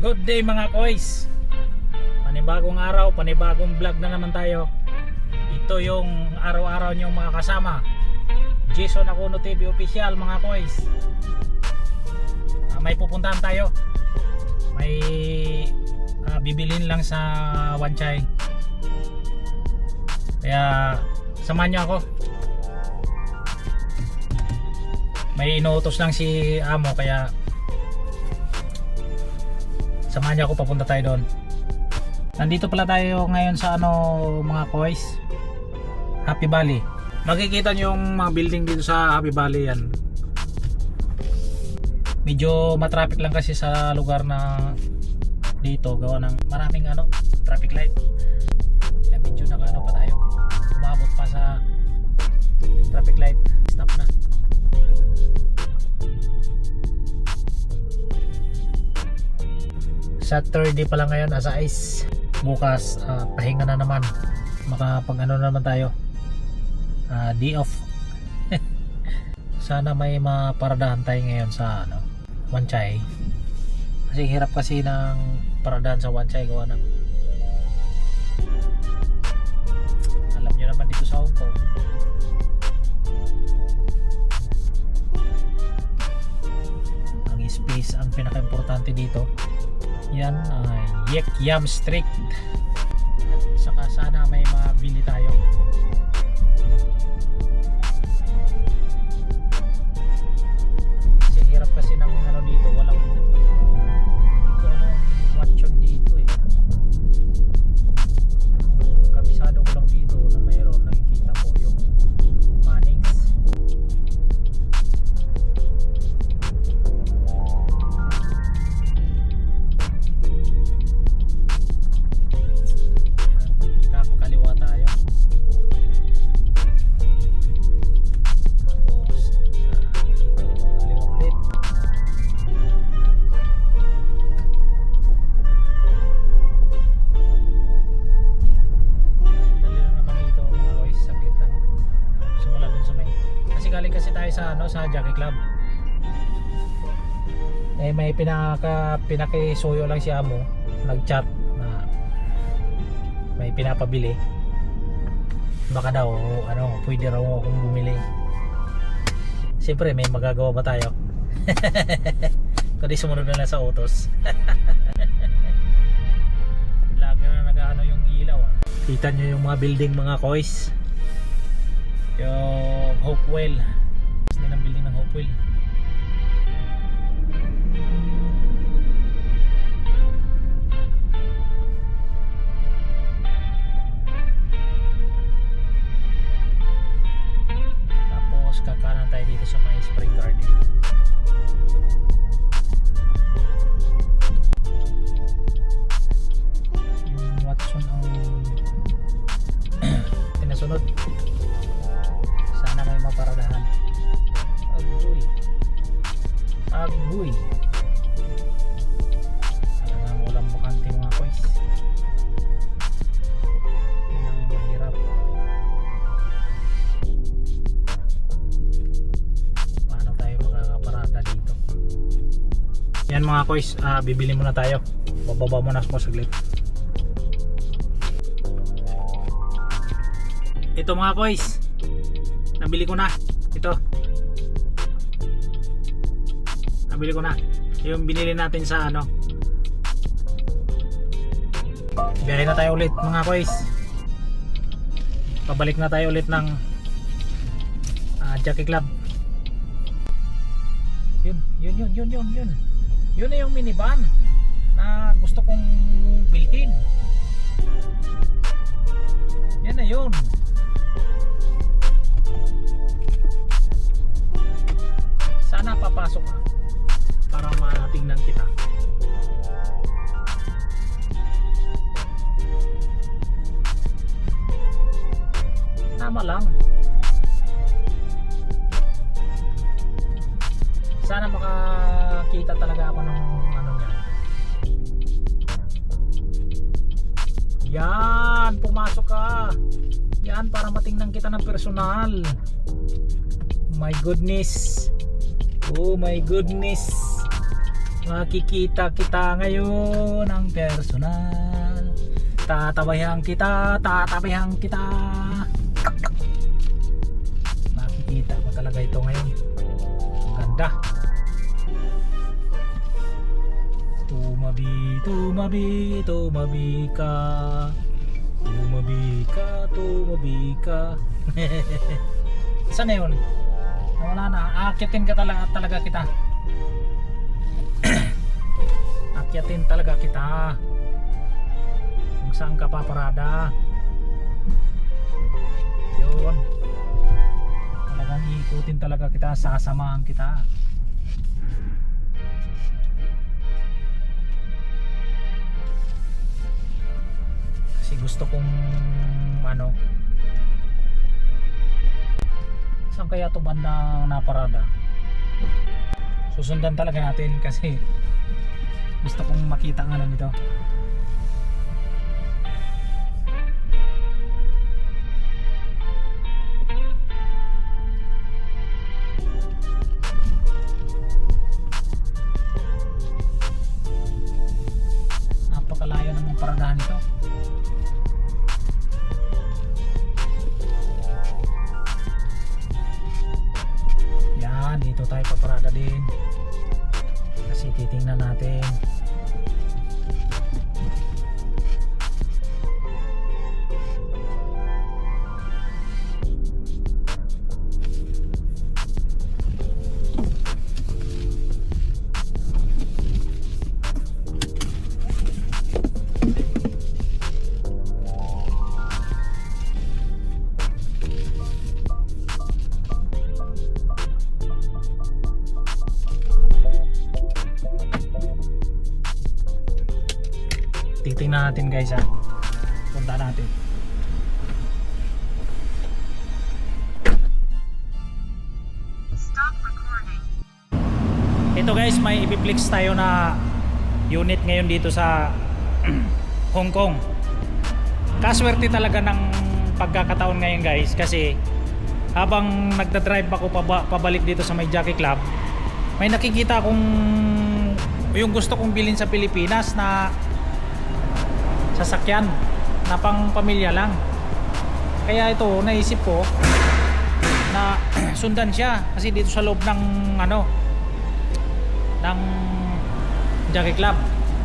Good day mga koys. Panibagong araw, panibagong vlog na naman tayo. Ito yung araw-araw niyong mga kasama, Jason Akuno TV Official mga koys. May pupuntahan tayo. May bibilin lang sa Wanchay. Kaya samahan niyo ako. May inuutos lang si amo kaya samahan niyo ako, papunta tayo doon. Nandito pala tayo ngayon sa mga koys, Happy Valley. Makikita niyo yung mga building dito sa Happy Valley yan. Medyo matraffic lang kasi sa lugar na dito, gawa ng maraming traffic light. Kaya medyo pa tayo. Umabot pa sa traffic light. Stop na. Saturday pa lang ngayon, asa ice. Bukas pahinga na naman. Makapag naman tayo. Day off. Sana may maparadahan tayo ngayon sa Wanchay. Kasi hirap kasi ng paradahan sa Wanchay gawa ng alam nyo naman dito sa Hong Kong, ang space ang pinaka-importante dito. Yan ay Yek Yam Street. Saka sana may mabili tayo. Kasi hirap kasi ng dito, walang dito watchon dito eh. Kabisado ko lang dito na mayroon, nakikita ko yung Mannings. Kapakaliwa tayo. Tapos dito kaliwa ulit. Dali lang naman dito mga boys, saglit lang. Simula dun sa may, kasi galing kasi tayo sa Jockey Club. May pinakisuyo lang si amo, nag-chat na may pinapabili, baka daw pwede raw akong bumili. Siyempre may magagawa ba tayo? Kundi sumunod na lang sa utos. Lagi na yung ilaw Kita nyo yung mga building mga koys, yung Hopewell. Gusto nilang building ng Hopewell. Kakanan tayo dito sa may Spring Garden. Yung Watson ang pinasunod. Sana may maparadahan. Agoy talagang walang bakante mga koys. Yun ang mahirap. Yan mga koys, bibili muna tayo. Bababa muna ako saglit. Ito mga koys, nabili ko na. Ito nabili ko na yung binili natin sa biyahe na tayo ulit mga koys. Pabalik na tayo ulit ng Jockey Club. Yun na yung minivan na gusto kong bilhin. Yan na yun. Sana papasok ka para matingnan kita. Tama lang. Sana makakita talaga ako ng niya. Yan, pumasok ka. Yan, para matingnan kita ng personal. My goodness. Oh my goodness. Makikita kita ngayon ng personal. Tatabayan kita, tatabayan kita. Makikita ko talaga ito ngayon. Ang ganda. Tumabi, tumabi, tumabi ka. Tumabi ka, tumabi ka. Saan na yun? Wala na, aakyatin ka talaga kita. Akyatin talaga kita. Kung saan ka paparada. Yun. Talagang ikutin talaga kita, sasamahan kita. Kasi gusto kong ano, saan kaya ito banda naparada? Susundan talaga natin kasi gusto kong makita nga nito. Napakalayo namang paradahan nito. Yan, dito tayo paparada din. Kasi titingnan natin. Titingnan natin guys ha. Punta natin. Stop recording. Ito guys, may ipiplex tayo na unit ngayon dito sa Hong Kong. Kaswerte talaga ng pagkakataon ngayon guys, kasi habang nagdadrive ako pabalik dito sa may Jockey Club, may nakikita akong yung gusto kong bilhin sa Pilipinas na sasakyan na pang pamilya lang. Kaya ito naisip ko na sundan siya, kasi dito sa loob ng ano, ng Jockey Club.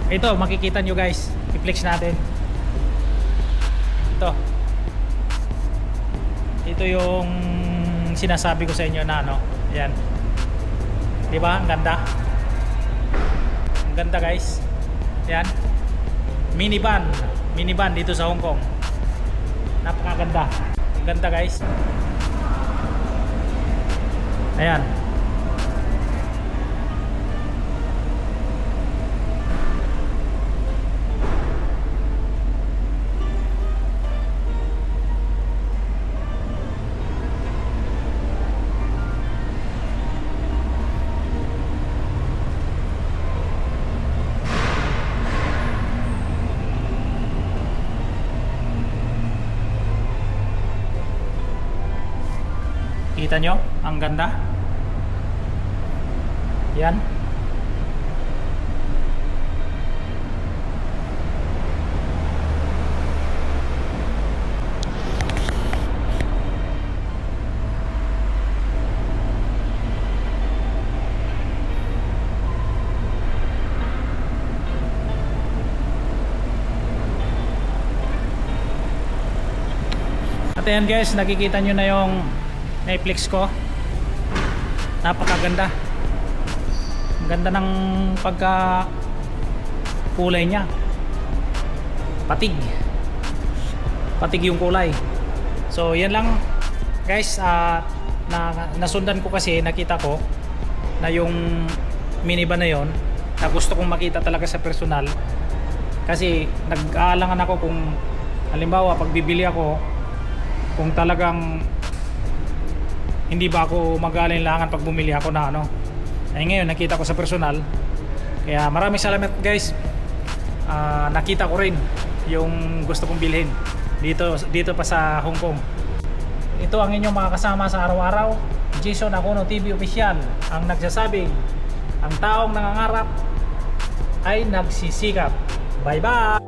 Ito makikita nyo guys, i-flex natin. Ito yung sinasabi ko sa inyo na ano, yan. Di ba? Ang ganda. Ang ganda guys. Yan. Minivan dito sa Hong Kong. Napakaganda. Ang ganda guys. Ayan. Kita nyo? Ang ganda. Yan. At ayan guys, nakikita nyo na yung na-flex ko. Napakaganda. Ang ganda ng pagka kulay niya. Patig yung kulay. So yan lang guys. Nasundan ko kasi, nakita ko na yung minivan na yon, na gusto kong makita talaga sa personal. Kasi nag-aalangan ako kung halimbawa pag bibili ako, kung talagang hindi ba ako mag-aalinlangan pag bumili ako na ano. Ay ngayon nakita ko sa personal. Kaya maraming salamat guys. Nakita ko rin yung gusto kong bilhin dito pa sa Hong Kong. Ito ang inyong mga kasama sa araw-araw, Jason Akuno TV Official, ang nagsasabing ang taong nangangarap ay nagsisikap. Bye bye!